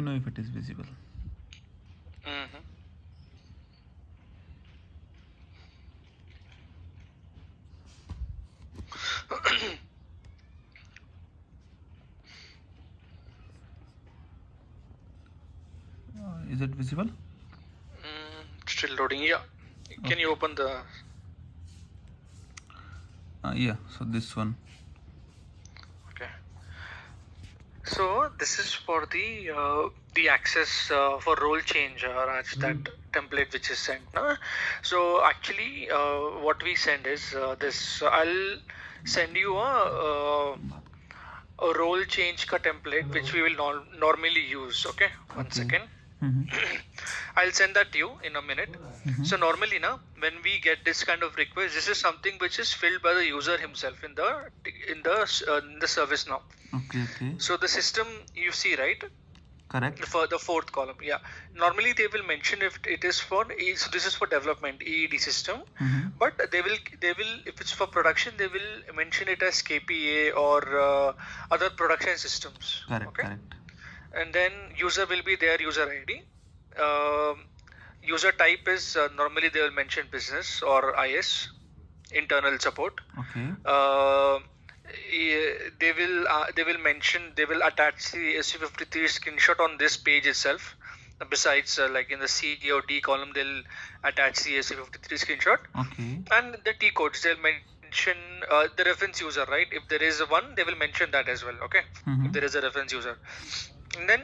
know if it is visible. Mhm. Is it visible? Still loading. Yeah. Can you open the? Yeah, so this one. Okay. So this is for the access for role change, Raj, that template which is sent. No? So actually, what we send is this. I'll send you a role change ka template which we will normally use. Okay, one second. I'll send that to you in a minute. So normally now when we get this kind of request, this is something which is filled by the user himself in the service now. Okay. So the system you see, right, Correct. for the fourth column, yeah, normally they will mention if it is for so this is for development EED system, but they will if it's for production they will mention it as KPA or other production systems. Okay. Correct. And then user will be their user ID. User type is normally they will mention business or IS, internal support. Okay. They will mention, they will attach the SC53 screenshot on this page itself. Besides, like in the C or D column, they'll attach the SC53 screenshot. Okay. And the T codes, they'll mention the reference user, right? If there is one, they will mention that as well. Okay. If there is a reference user, and then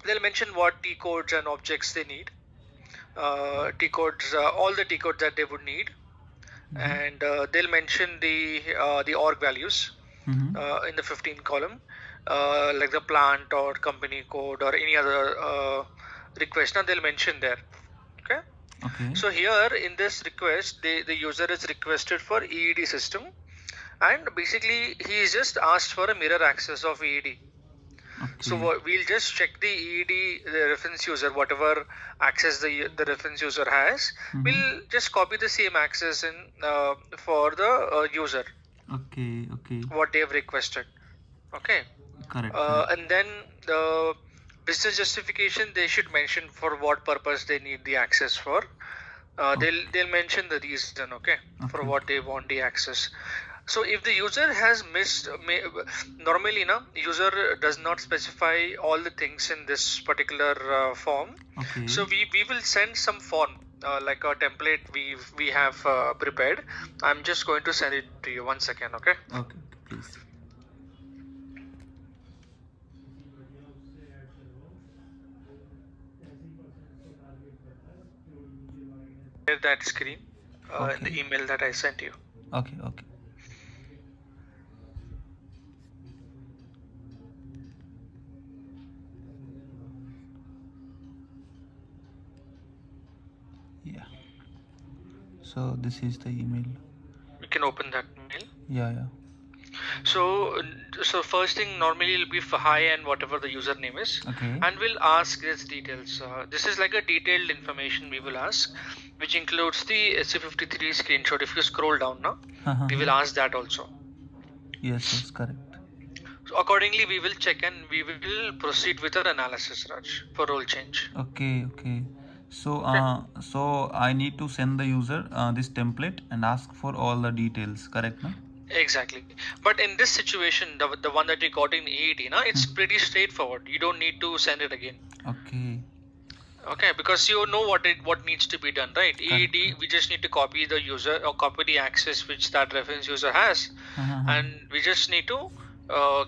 they'll mention what T codes and objects they need. T codes, all the T codes that they would need, and they'll mention the org values in the 15 column, like the plant or company code or any other request. Now they'll mention there. Okay. Okay. So here in this request, the user is requested for EED system, and basically he is just asked for a mirror access of EED. So we'll just check the EED, the reference user, whatever access the reference user has. We'll just copy the same access in for the user. Okay. What they have requested. Okay. Correct. And then the business justification, they should mention for what purpose they need the access for. They'll mention the reason. Okay. For what they want the access. So if the user has missed, normally user does not specify all the things in this particular form. Okay. So we will send some form like a template we have prepared. I'm just going to send it to you. 1 second. Okay. Okay. Please. Share that screen in the email that I sent you. Okay. Yeah. So this is the email. You can open that mail. Yeah. So first thing normally it'll be for hi and whatever the username is. Okay. And we'll ask these details. This is like a detailed information we will ask, which includes the SC53 screenshot. If you scroll down now, we will ask that also. Yes, correct. So accordingly, we will check and we will proceed with our analysis, Raj, for role change. Okay. So so I need to send the user this template and ask for all the details, correct? No? Exactly. But in this situation, the one that you got in EED, it's pretty straightforward. You don't need to send it again. Okay, because you know what needs to be done, right? EED, we just need to copy the user or copy the access which that reference user has, and we just need to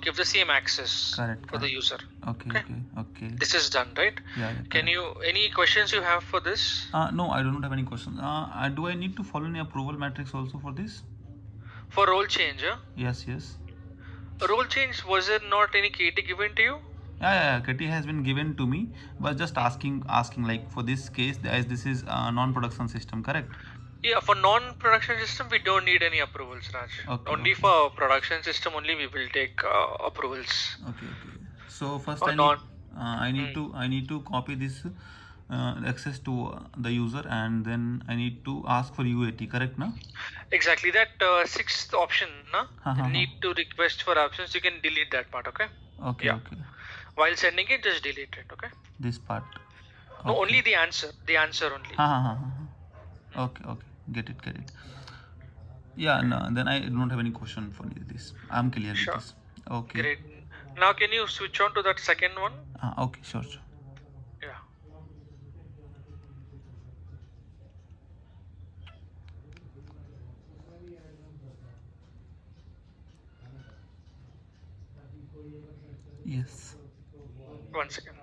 give the same access for the user. Okay. This is done, right? Yeah. Can you any questions you have for this? No, I don't have any questions. Do I need to follow any approval matrix also for this? For role change, Yes. Role change, was there not any KT given to you? Yeah. KT has been given to me, but just asking like for this case, as this is a non-production system, correct? Yeah, for non-production system, we don't need any approvals, Raj. Only for production system, only we will take approvals. Okay. So first I need to copy this access to the user, and then I need to ask for UAT, correct? Na? Exactly. That sixth option, need to request for absence, you can delete that part. Okay. Okay. While sending it, just delete it. Okay. This part. No, Okay. only the answer. The answer only. Okay. Get it. Yeah, no, then I don't have any question for this. I'm clear with Sure. this. Okay. Great. Now can you switch on to that second one? Okay, sure. Yeah. Yes. One second.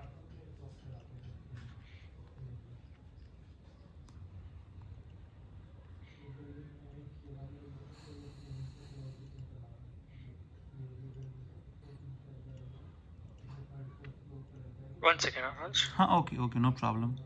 One second, Raj. Okay, no problem.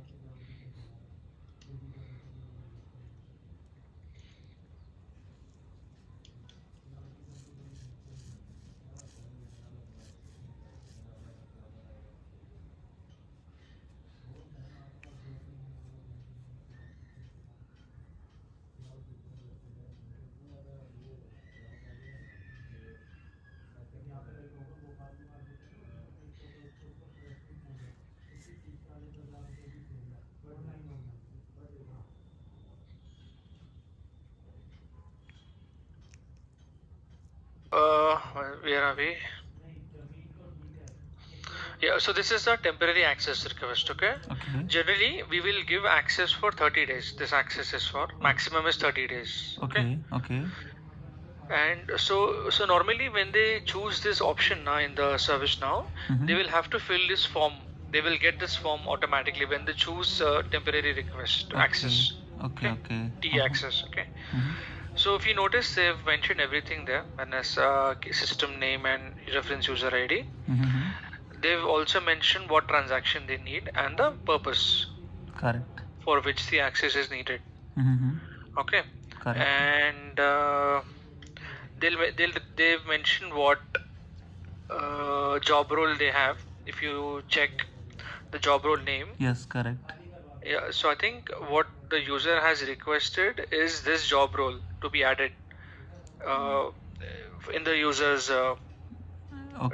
Where are we? Yeah, so this is a temporary access request, okay? Generally, we will give access for 30 days. This access is for maximum is 30 days. Okay. And so normally when they choose this option now in the service now, they will have to fill this form. They will get this form automatically when they choose temporary request access. Okay. T access. Okay. So if you notice, they've mentioned everything there, and as system name and reference user ID. They've also mentioned what transaction they need and the purpose. Correct. For which the access is needed. Okay. Correct. And they've mentioned what job role they have. If you check the job role name. Yes, correct. Yeah, so I think what the user has requested is this job role to be added in the user's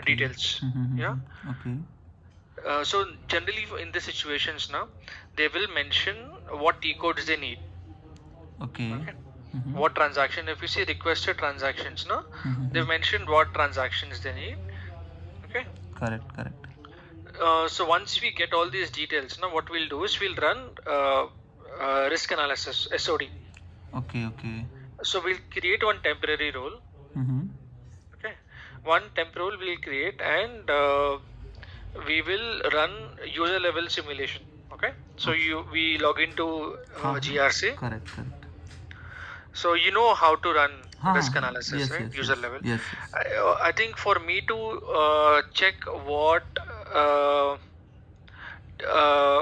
details. Yeah. Okay. So generally in the situations now, they will mention what T codes they need. Okay. What transaction? If you see requested transactions, no, they've mentioned what transactions they need. Okay. Correct. So once we get all these details, now what we'll do is we'll run risk analysis SOD. Okay. So we'll create one temporary role. Okay. One temp role we'll create, and we will run user level simulation. Okay. So we log into GRC. Correct. So you know how to run risk analysis, yes, right? yes, User yes. level. Yes. I think for me to check what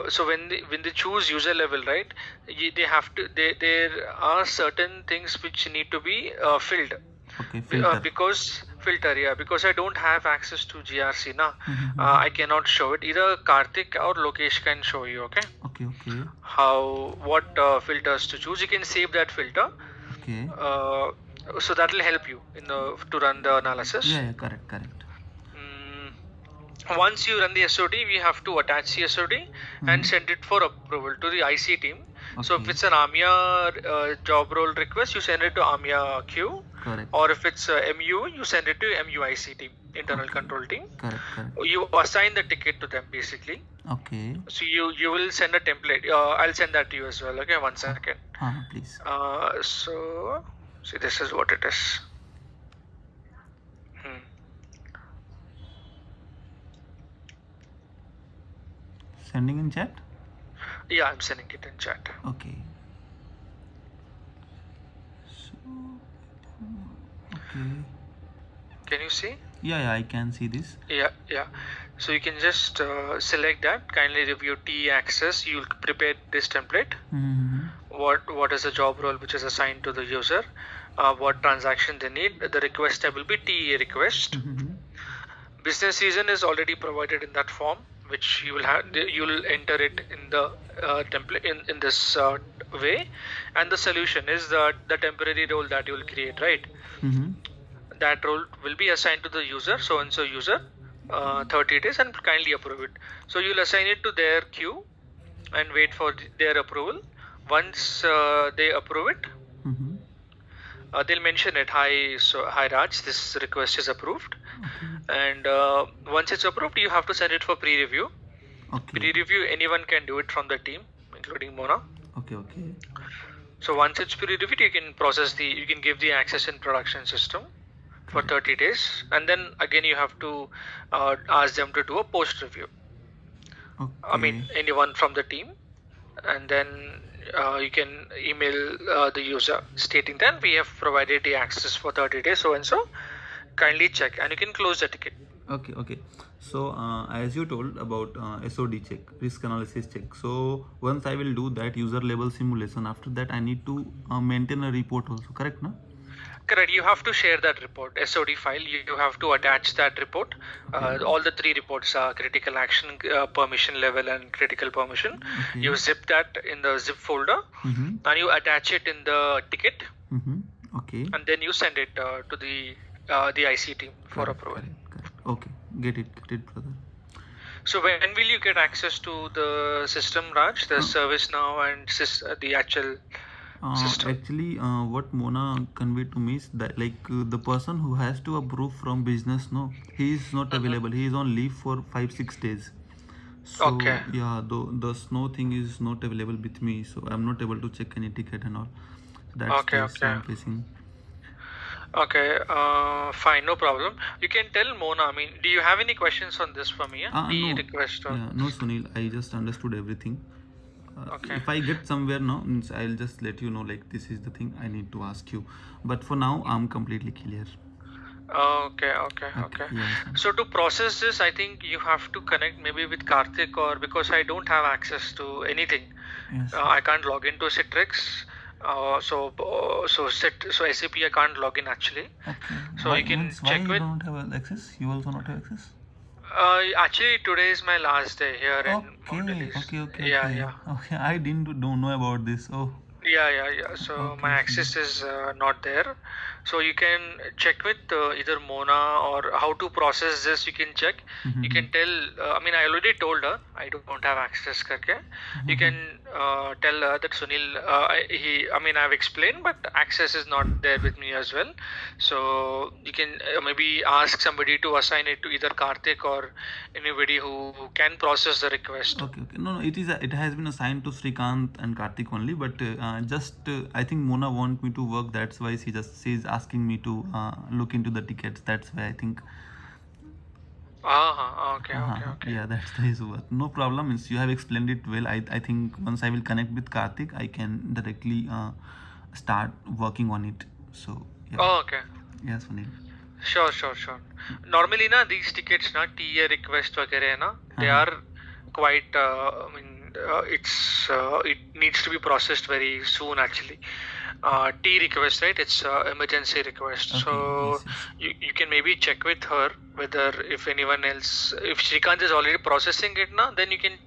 so when they choose user level, right? They have to. There are certain things which need to be filled. Okay. Filter. Because filter, yeah. Because I don't have access to GRC now. I cannot show it. Either Karthik or Lokesh can show you. Okay. Okay. What filters to choose? You can save that filter. Okay. So that will help you to run the analysis. Yeah. Correct. Once you run the SOD, we have to attach the SOD and send it for approval to the IC team. Okay. So if it's an AMIA job role request, you send it to AMIA queue. Correct. Or if it's MU, you send it to MUIC team, internal control team. Correct. You assign the ticket to them basically. Okay. So you will send a template. I'll send that to you as well. Okay, 1 second. Please. So see, this is what it is. Sending in chat? Yeah, I'm sending it in chat. Okay. Okay. Can you see? Yeah, I can see this. Yeah. So you can just select that. Kindly review T access. You'll prepare this template. What is the job role which is assigned to the user? What transaction they need? The request type will be TEA request. Business season is already provided in that form, which you will have. You will enter it in the template in this way, and the solution is the temporary role that you will create, right? That role will be assigned to the user, so and so user. 30 days and kindly approve it. So you'll assign it to their queue and wait for their approval. Once they approve it, they'll mention it. Hi Raj, this request is approved. And once it's approved, you have to send it for pre-review. Pre-review, anyone can do it from the team, including Mona. Okay. So once it's pre-reviewed, you can give the access in production system for 30 days, and then again you have to ask them to do a post review. I mean, anyone from the team, and then you can email the user stating that we have provided the access for 30 days, so and so. Kindly check, and you can close the ticket. Okay. So as you told about SOD check, risk analysis check. So once I will do that user level simulation, after that I need to maintain a report also, correct, no? Correct. You have to share that report, SOD file. You have to attach that report. All the 3 reports are critical action, permission level, and critical permission. You zip that in the zip folder, and you attach it in the ticket. Okay. And then you send it to the IC team for approval. Correct. Okay. Get it, brother. So when will you get access to the system, Raj? The ServiceNow and the actual system? Actually, what Mona conveyed to me is that the person who has to approve from business, no, he is not available. He is on leave for 5-6 days. So yeah, the snow thing is not available with me, so I'm not able to check any ticket and all. That's the issue I'm facing. Okay, fine, no problem. You can tell Mona. I mean, do you have any questions on this for me? No. No, Sunil, I just understood everything. If I get somewhere now, I'll just let you know, like, this is the thing I need to ask you. But for now, I'm completely clear. Okay. Yeah. So to process this, I think you have to connect maybe with Karthik, or because I don't have access to anything. Yes. I can't log into Citrix. So SAP I can't log in actually. Okay. So you can check with. Why you don't have access? You also not have access? Actually, today is my last day here in Mondelez. Okay. Yeah. Okay, I don't know about this. Oh. Yeah. So my access is not there. So you can check with either Mona, or how to process this. You can check. You can tell. I mean, I already told her I don't have access. Karke. You can tell her that Sunil. I've explained, but access is not there with me as well. So you can maybe ask somebody to assign it to either Karthik or anybody who can process the request. Okay. No, it has been assigned to Srikanth and Karthik only, but I think Mona want me to work. That's why she's asking me to look into the tickets. That's why I think. Okay. Yeah, that's the issue. No problem. Means you have explained it well. I think once I will connect with Karthik, I can directly start working on it. So yeah. Okay. Yes, Sunil. Sure. Normally, these tickets, TA request वगैरह they are quite. It needs to be processed very soon actually. T request, right? It's emergency request. Okay, So yes. you can maybe check with her whether if anyone else, if Srikanth is already processing it then you can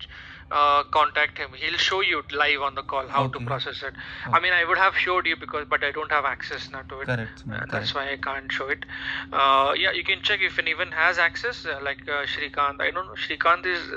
contact him. He'll show you live on the call how to process it. I mean, I would have showed you but I don't have access now to it. Correct. That's why I can't show it. You can check if anyone has access, like Srikanth. I don't know. Srikanth is